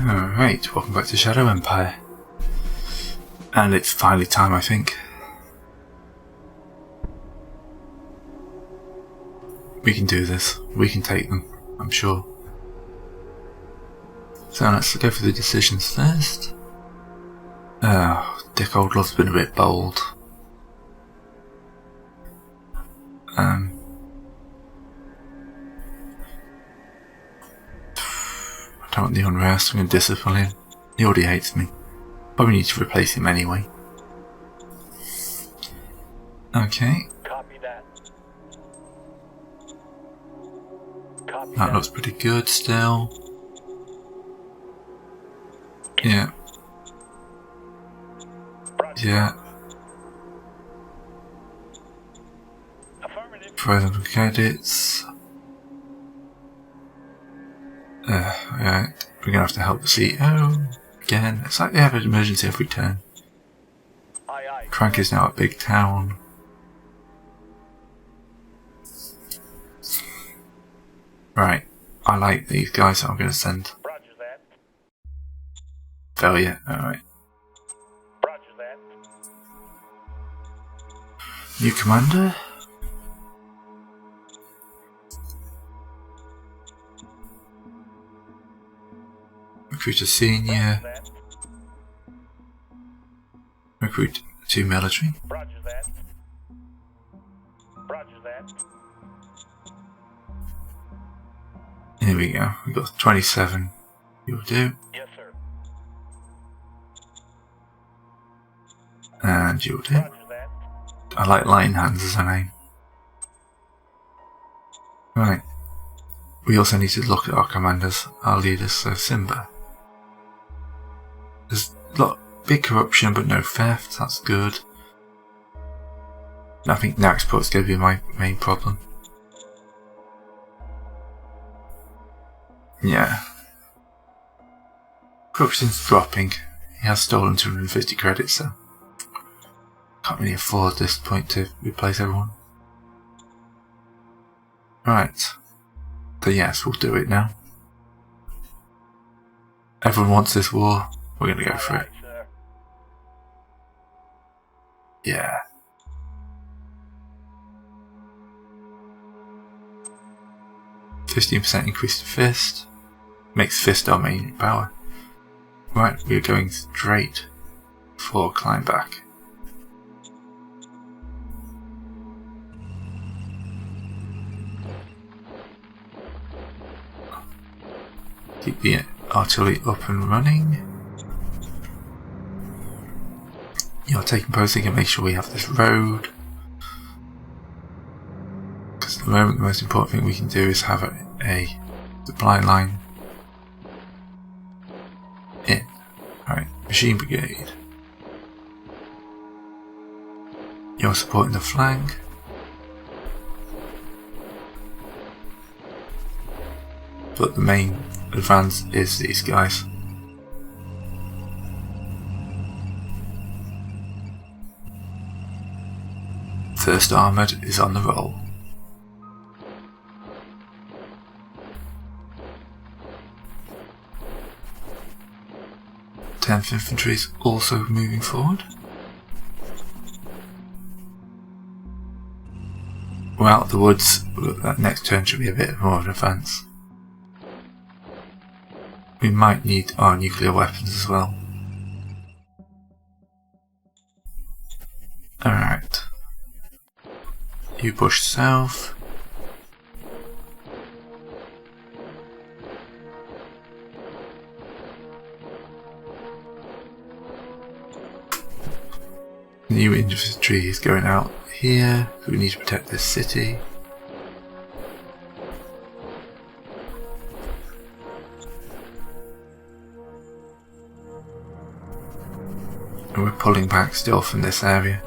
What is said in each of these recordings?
Alright, welcome back to Shadow Empire. And it's finally time, I think. We can do this. We can take them, I'm sure. So let's go for the decisions first. Oh, Dick Oldlove's been a bit bold. I don't want the unrest. I'm going to discipline him. He already hates me. Probably need to replace him anyway. Okay. Copy that. Copy That looks pretty good still. Yeah. Yeah. Affirmative. Throw them for credits. Right. We're gonna have to help the CEO again. It's like they have an emergency every turn. Aye, aye. Crank is now a big town. Right. I like these guys that I'm gonna send. Roger that. Failure. Alright. Roger that. New commander. Recruit a senior. Roger that. Recruit 2 military. Roger that. Roger that. Here we go. We've got 27. You'll do. Yes, sir. And you'll do. Roger that. I like Lion Hands as a name. Right. We also need to look at our commanders, our leaders. So Simba. There's a lot big corruption but no theft, that's good. I think Naxport's going to be my main problem. Yeah. Corruption's dropping. He has stolen 250 credits, so can't really afford at this point to replace everyone. Right. So yes, we'll do it now. Everyone wants this war. We're going to go for it. Aye, sir. Yeah. %15% increase to Fist. Makes Fist our main power. Right, we're going straight for climb back. Keep the artillery up and running. You're taking posting and make sure we have this road. Because at the moment the most important thing we can do is have a supply line in. Alright, Machine Brigade. You're supporting the flank. But the main advance is these guys. First Armoured is on the roll. 10th Infantry is also moving forward. We're out of the woods, that next turn should be a bit more of an advance. We might need our nuclear weapons as well. Alright. You push south. New infantry is going out here, so we need to protect this city. And we're pulling back still from this area.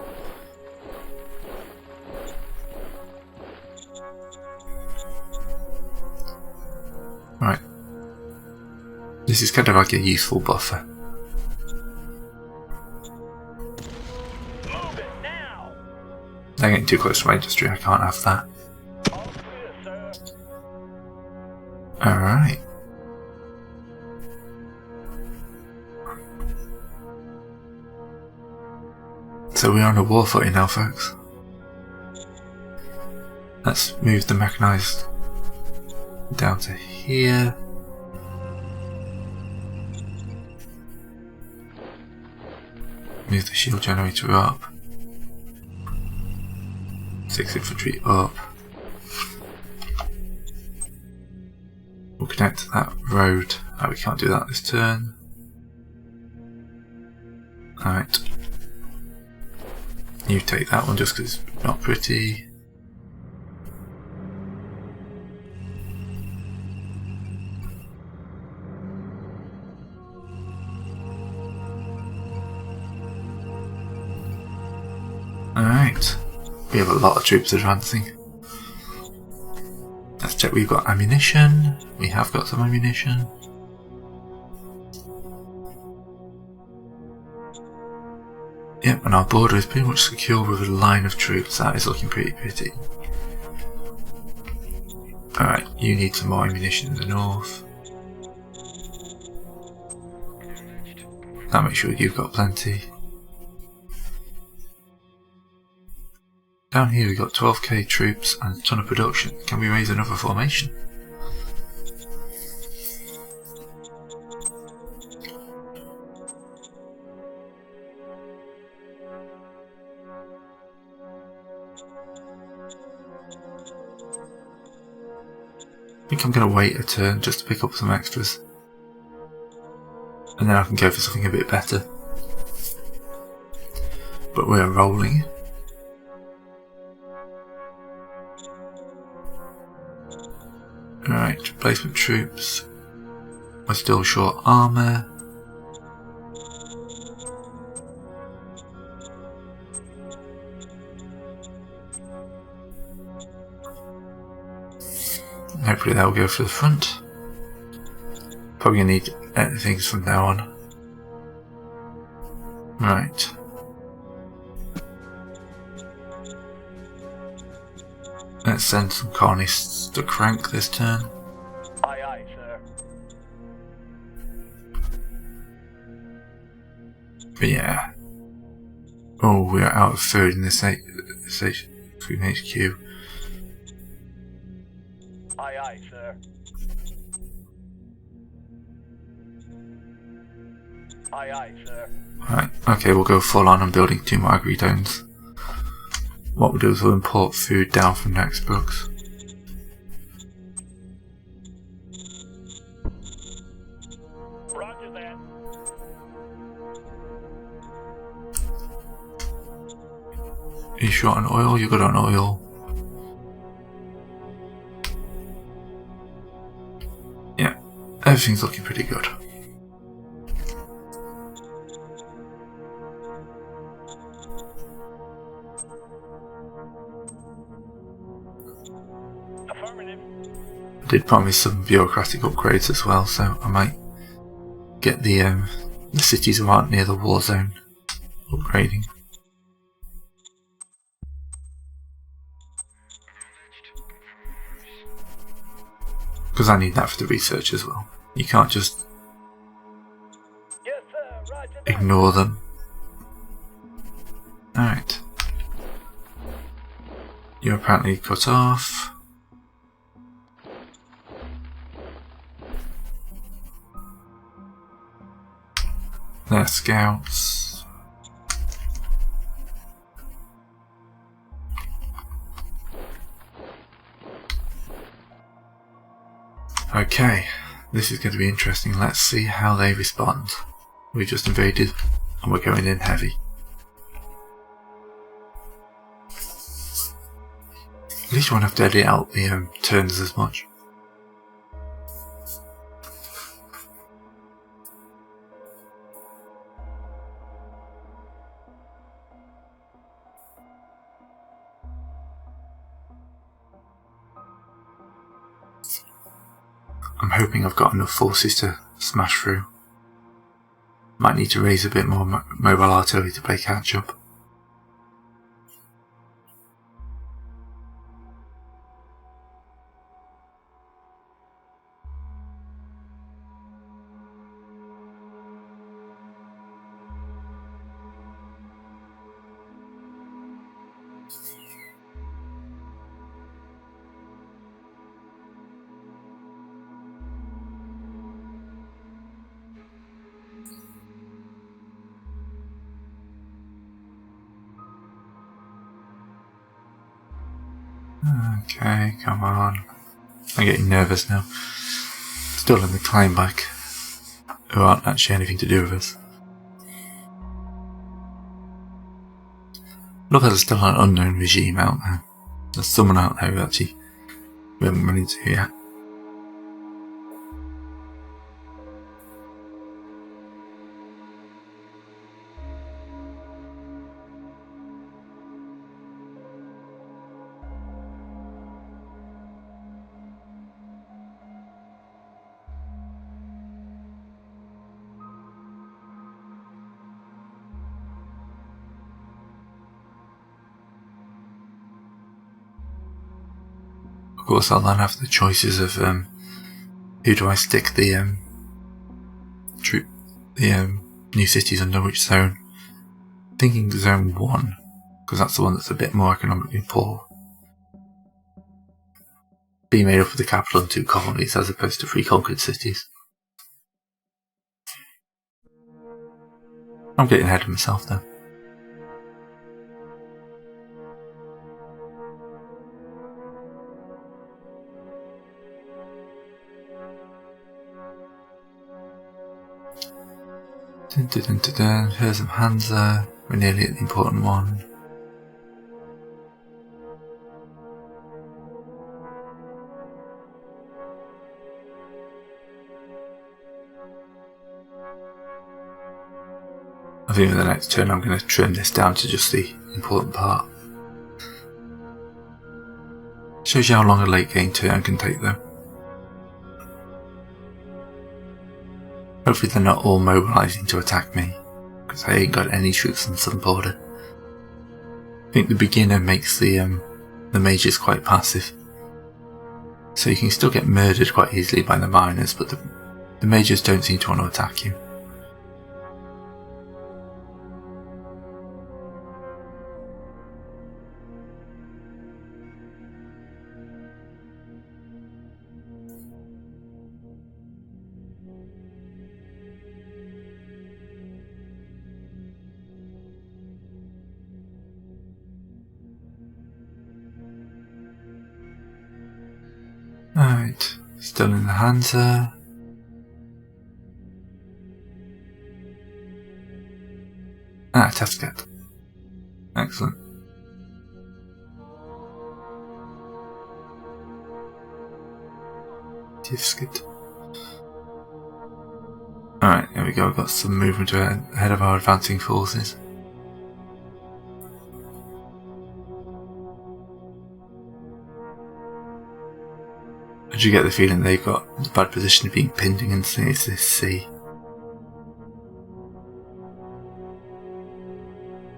Right. This is kind of like a useful buffer. Move it now. They're getting too close to my industry, I can't have that. All clear, sir. Alright. So we're on a war footing now, folks. Let's move the mechanised down to here. Move the shield generator up. 6 infantry up. We'll connect to that road. Oh, we can't do that this turn. Alright. You take that one just because it's not pretty. Alright. We have a lot of troops advancing. Let's check we've got ammunition. We have got some ammunition. Yep, and our border is pretty much secure with a line of troops. That is looking pretty pretty. Alright, you need some more ammunition in the north. That makes sure you've got plenty. Down here we've got 12k troops and a ton of production. Can we raise another formation? I think I'm going to wait a turn just to pick up some extras. And then I can go for something a bit better. But we're rolling. Alright, replacement troops. We're still short armour. Hopefully that will go for the front. Probably gonna need things from now on. Right. Let's send some colonists to Crank this turn. Aye, aye, sir. But yeah. Oh, we're out of food in this food HQ. Aye, aye, sir. Aye, aye, sir. Right, okay, we'll go full on building 2 more agri-domes. What we'll do is we'll import food down from next books. Roger that. Are you short on oil? You're good on oil. Yeah, everything's looking pretty good. Affirmative. I did promise some bureaucratic upgrades as well, so I might get the cities who aren't near the war zone upgrading. Because I need that for the research as well. You can't just Yes, sir. Roger that. ignore them. Alright. You're apparently cut off. They're scouts. Okay, this is going to be interesting. Let's see how they respond. We just invaded and we're going in heavy. At least you won't have to edit out the turns as much. I'm hoping I've got enough forces to smash through. Might need to raise a bit more mobile artillery to play catch up. Okay, come on. I'm getting nervous now. Still in the climb back, who aren't actually anything to do with us. Look, there's still an unknown regime out there. There's someone out there who actually we haven't run into yet. Of course, I'll then have the choices of who do I stick the new cities under which zone. Thinking zone 1, because that's the one that's a bit more economically poor. Being made up of the capital and 2 colonies as opposed to 3 conquered cities. I'm getting ahead of myself though. Here's some Hansa. We're nearly at the important one. I think in the next turn I'm going to trim this down to just the important part. Shows you how long a late game turn can take though. Hopefully they're not all mobilising to attack me, because I ain't got any troops on the southern border. I think the beginner makes the mages quite passive. So you can still get murdered quite easily by the miners, but the mages don't seem to want to attack you. Alright, still in the Hansa. Tefsket. Excellent. Tefsket. Alright, there we go, we've got some movement ahead of our advancing forces. Did you get the feeling they've got the bad position of being pinned against this sea?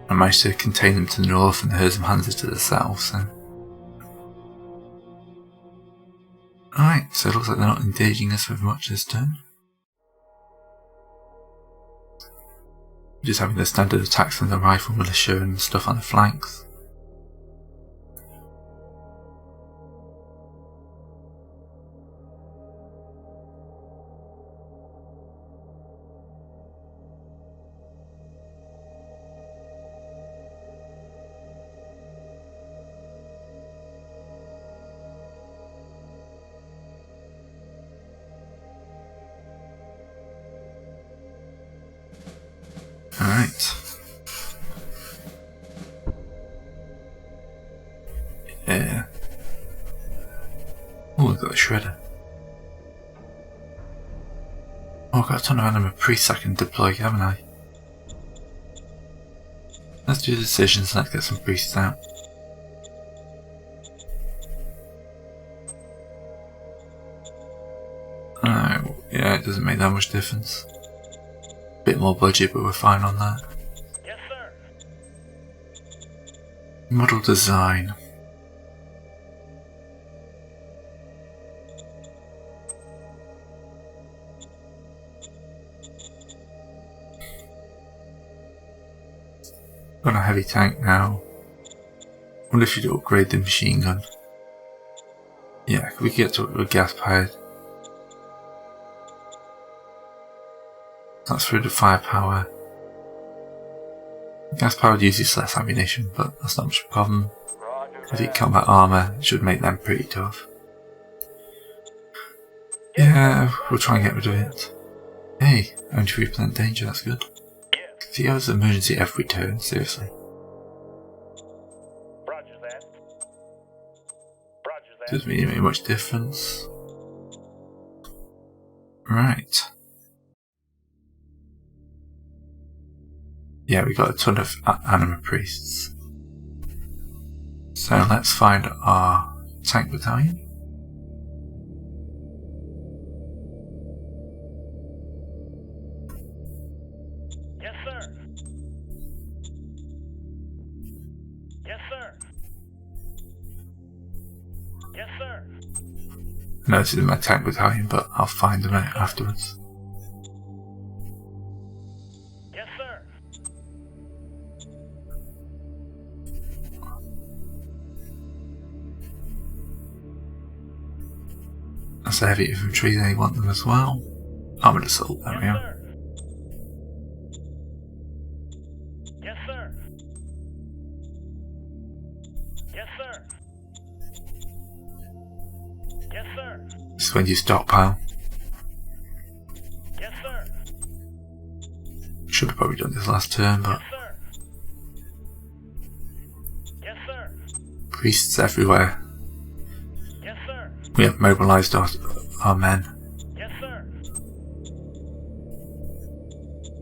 I managed to contain them to the north and the Herzum Hansa to the south, so... Alright, so it looks like they're not engaging us with much this turn. Just having the standard attacks from the rifle militia and stuff on the flanks. Alright. Yeah. Oh, we've got a shredder. Oh, I've got a ton of anima priests I can deploy, haven't I? Let's do the decisions, let's get some priests out. Yeah, it doesn't make that much difference. Bit more budget, but we're fine on that. Yes, sir. Model design. Got a heavy tank now. Wonder if you'd upgrade the machine gun. Yeah, we can get to a gas powered. That's through the firepower. Gas powered uses less ammunition, but that's not much of a problem. Roger Heavy combat armour should make them pretty tough. Yeah, we'll try and get rid of it. Hey, only 3% danger, that's good. He has emergency every turn, seriously. Roger that. Roger that. Doesn't really make much difference. Right. Yeah, we got a ton of anima priests. So let's find our tank battalion. Yes, sir. Yes, sir. Yes, sir. No, this isn't my tank battalion, but I'll find them out afterwards. Yes, sir. That's the heavy infantry, they want them as well. Armoured assault, there we are. Yes, sir. Yes, sir. Yes, sir. This is when you stockpile. Yes, sir. Should have probably done this last turn, but Yes, sir. Yes, sir. priests everywhere. Yes, sir. We have mobilised our men. Yes, sir.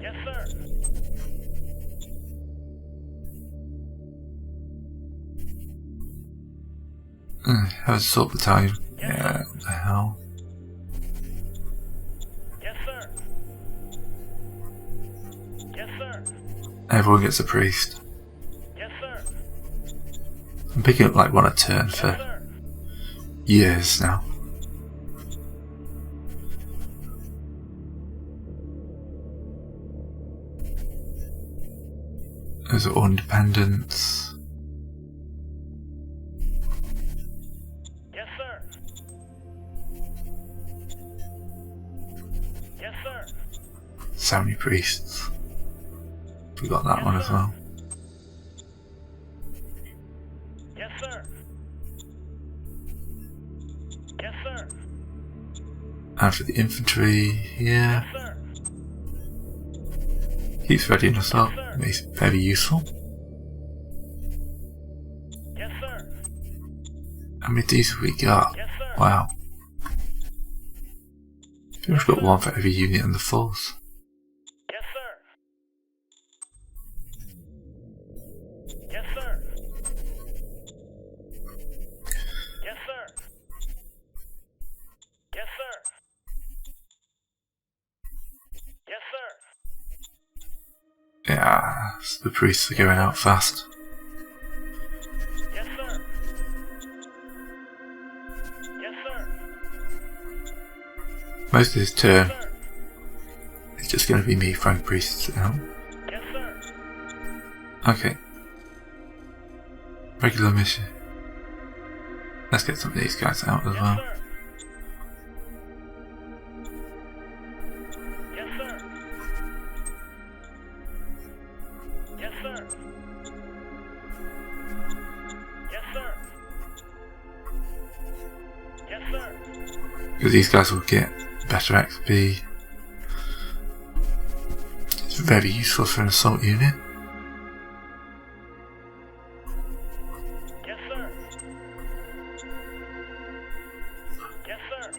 Yes, sir. Have a assault battalion. Yeah, what the hell. Yes, sir. Yes, sir. Everyone gets a priest. Yes, sir. I'm picking up like one a turn Yes, for sir. years now. Those are all independents. Yes, sir. Yes, sir. So many priests. We got that one as well. Yes, sir. Yes, sir. And for the infantry, yeah, Yes, sir. keeps readying us up. Makes it very useful. Yes, sir. How many of these have we got? Yes, sir. Wow. Pretty much got one for every unit in the force. Yes, sir. Yes, sir. Yes, sir. Yes, sir. Yes, sir. Yeah, so the priests are going out fast. Yes, sir. Yes, sir. Most of this turn, Sir. it's just going to be me throwing priests out. Yes, sir. Okay. Regular mission. Let's get some of these guys out as Yes, well. sir. Yes, sir. Yes, sir. Yes, sir. Yes, sir. Because these guys will get better XP. It's very useful for an assault unit. Yes, sir. Yes, sir.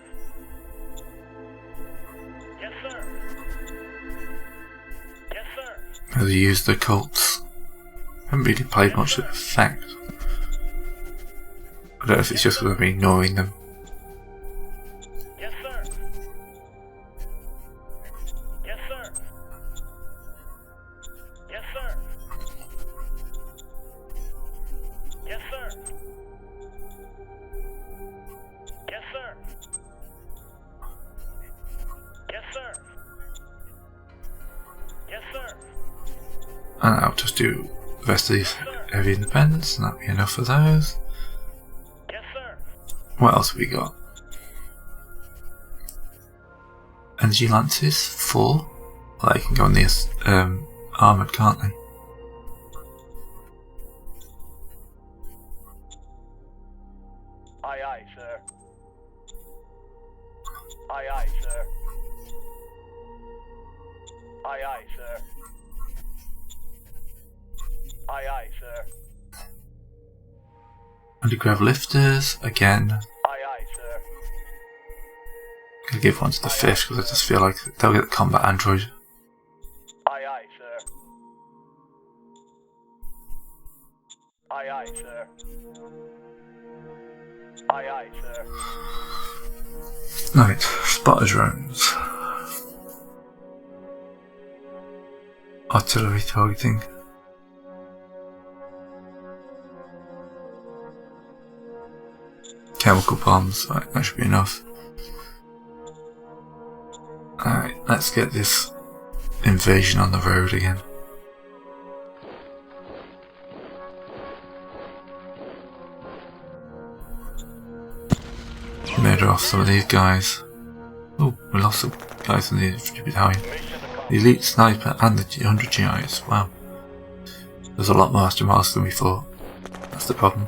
Yes, sir. Yes, sir. How they use the cults. Haven't really played much of effect. I don't know if it's just because I've been ignoring them. Yes, sir. Yes, sir. Yes, sir. Yes, sir. Yes, sir. Yes, sir. Yes, sir. And I'll just do the rest of these heavy independents, and that'll be enough for those. Yes, sir. What else have we got? Energy lances, 4. Well, they can go on the armoured, can't they? Aye, aye, sir. Aye, aye, sir. Anti-grav lifters, again. Aye, aye, sir. Gonna give one to the 5th because I just feel like they'll get the combat android. Aye, aye, sir. Aye, aye, sir. Aye, aye, sir. Right, spotter drones. Artillery targeting. Chemical bombs, right, that should be enough. Alright, let's get this invasion on the road again. Murder off some of these guys. Oh, we lost some guys in the infantry battalion. The elite sniper and the 100 GIs. Wow. There's a lot more Master Miles than we thought. That's the problem.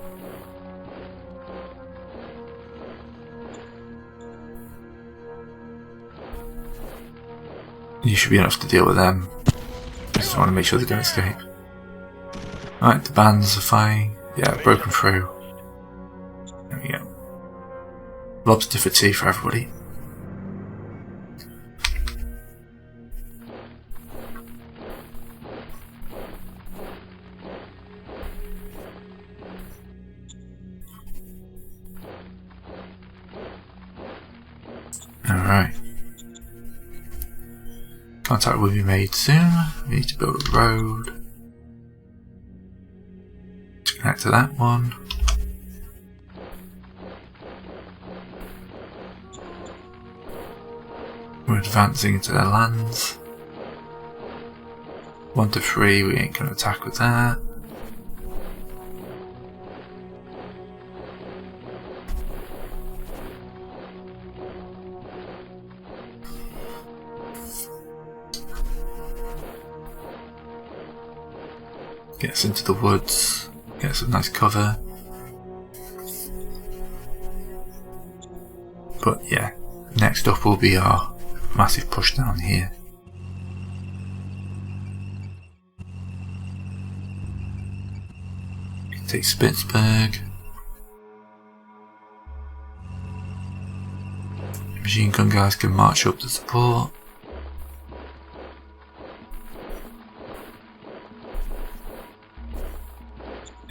You should be enough to deal with them. I just want to make sure they don't escape. Right, the bands are fine. Yeah, broken through. There we go. Lobster for tea for everybody. Alright. Contact will be made soon. We need to build a road to connect to that one. We're advancing into their lands. 1 to 3, we ain't gonna attack with that. Get us into the woods, get some nice cover. But yeah, next up will be our massive push down here. We can take Spitzberg. Machine gun guys can march up to support.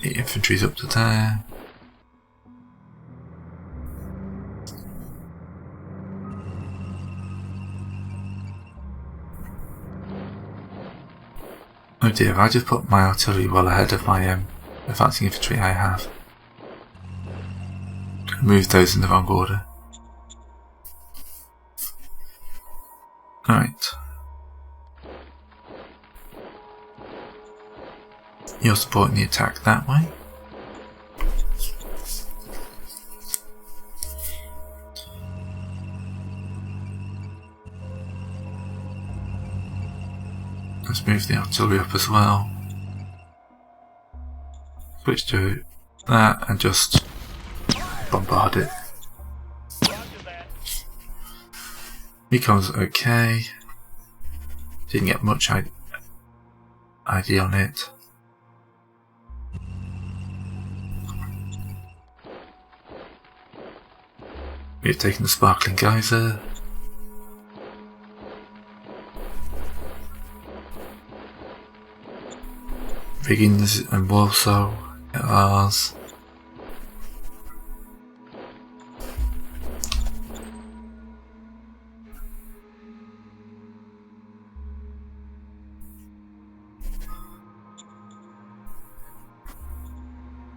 The infantry's up to there. Oh dear, I just put my artillery well ahead of my advancing infantry I have. Move those in the wrong order. Alright. You're supporting the attack that way. Let's move the artillery up as well. Switch to that and just bombard it. Recon's okay. Didn't get much ID on it. We've taken the Sparkling Geyser. Riggins and Warsaw at ours.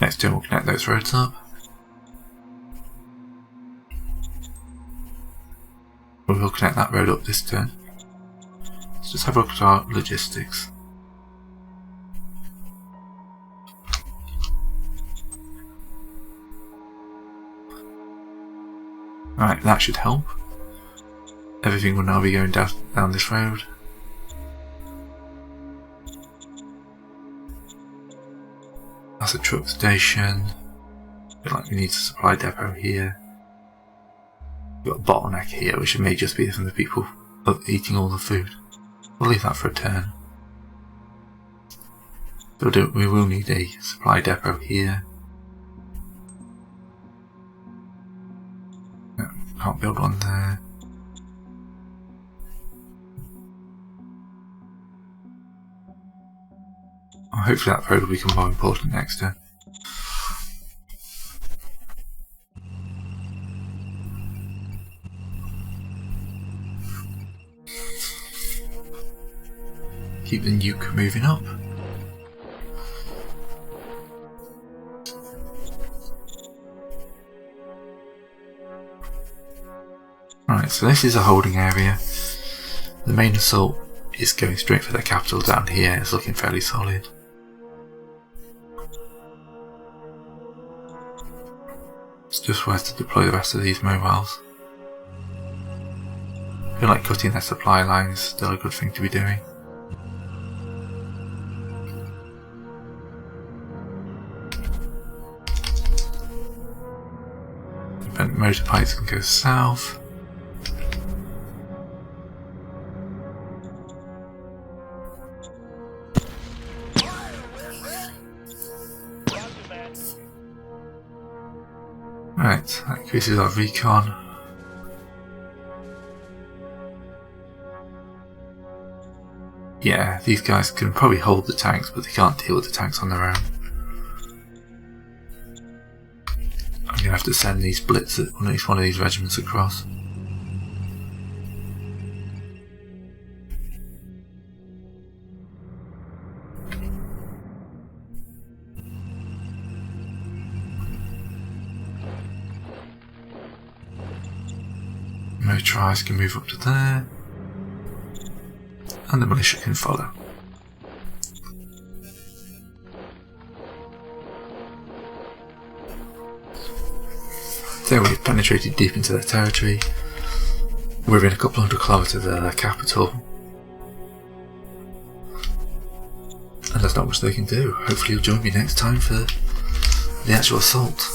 Next turn we'll connect those roads up. We will connect that road up this turn. Let's just have a look at our logistics. Right, that should help. Everything will now be going down this road. That's a truck station. Feel like we need a supply depot here. We've got a bottleneck here, which may just be from the people eating all the food. We'll leave that for a turn. We will need a supply depot here. No, can't build one there. Well, hopefully that road will become more important next turn. Keep the nuke moving up. Right, so this is a holding area. The main assault is going straight for the capital down here. It's looking fairly solid. It's just worth to deploy the rest of these mobiles. I feel like cutting their supply lines is still a good thing to be doing. Motor pipes can go south. Right, that increases our recon. Yeah, these guys can probably hold the tanks, but they can't deal with the tanks on their own. I'm going to have to send these blitz at least one of these regiments across. Motorised can move up to there, and the militia can follow. So we've penetrated deep into their territory. We're within a couple hundred kilometres of their capital, and there's not much they can do. Hopefully you'll join me next time for the actual assault.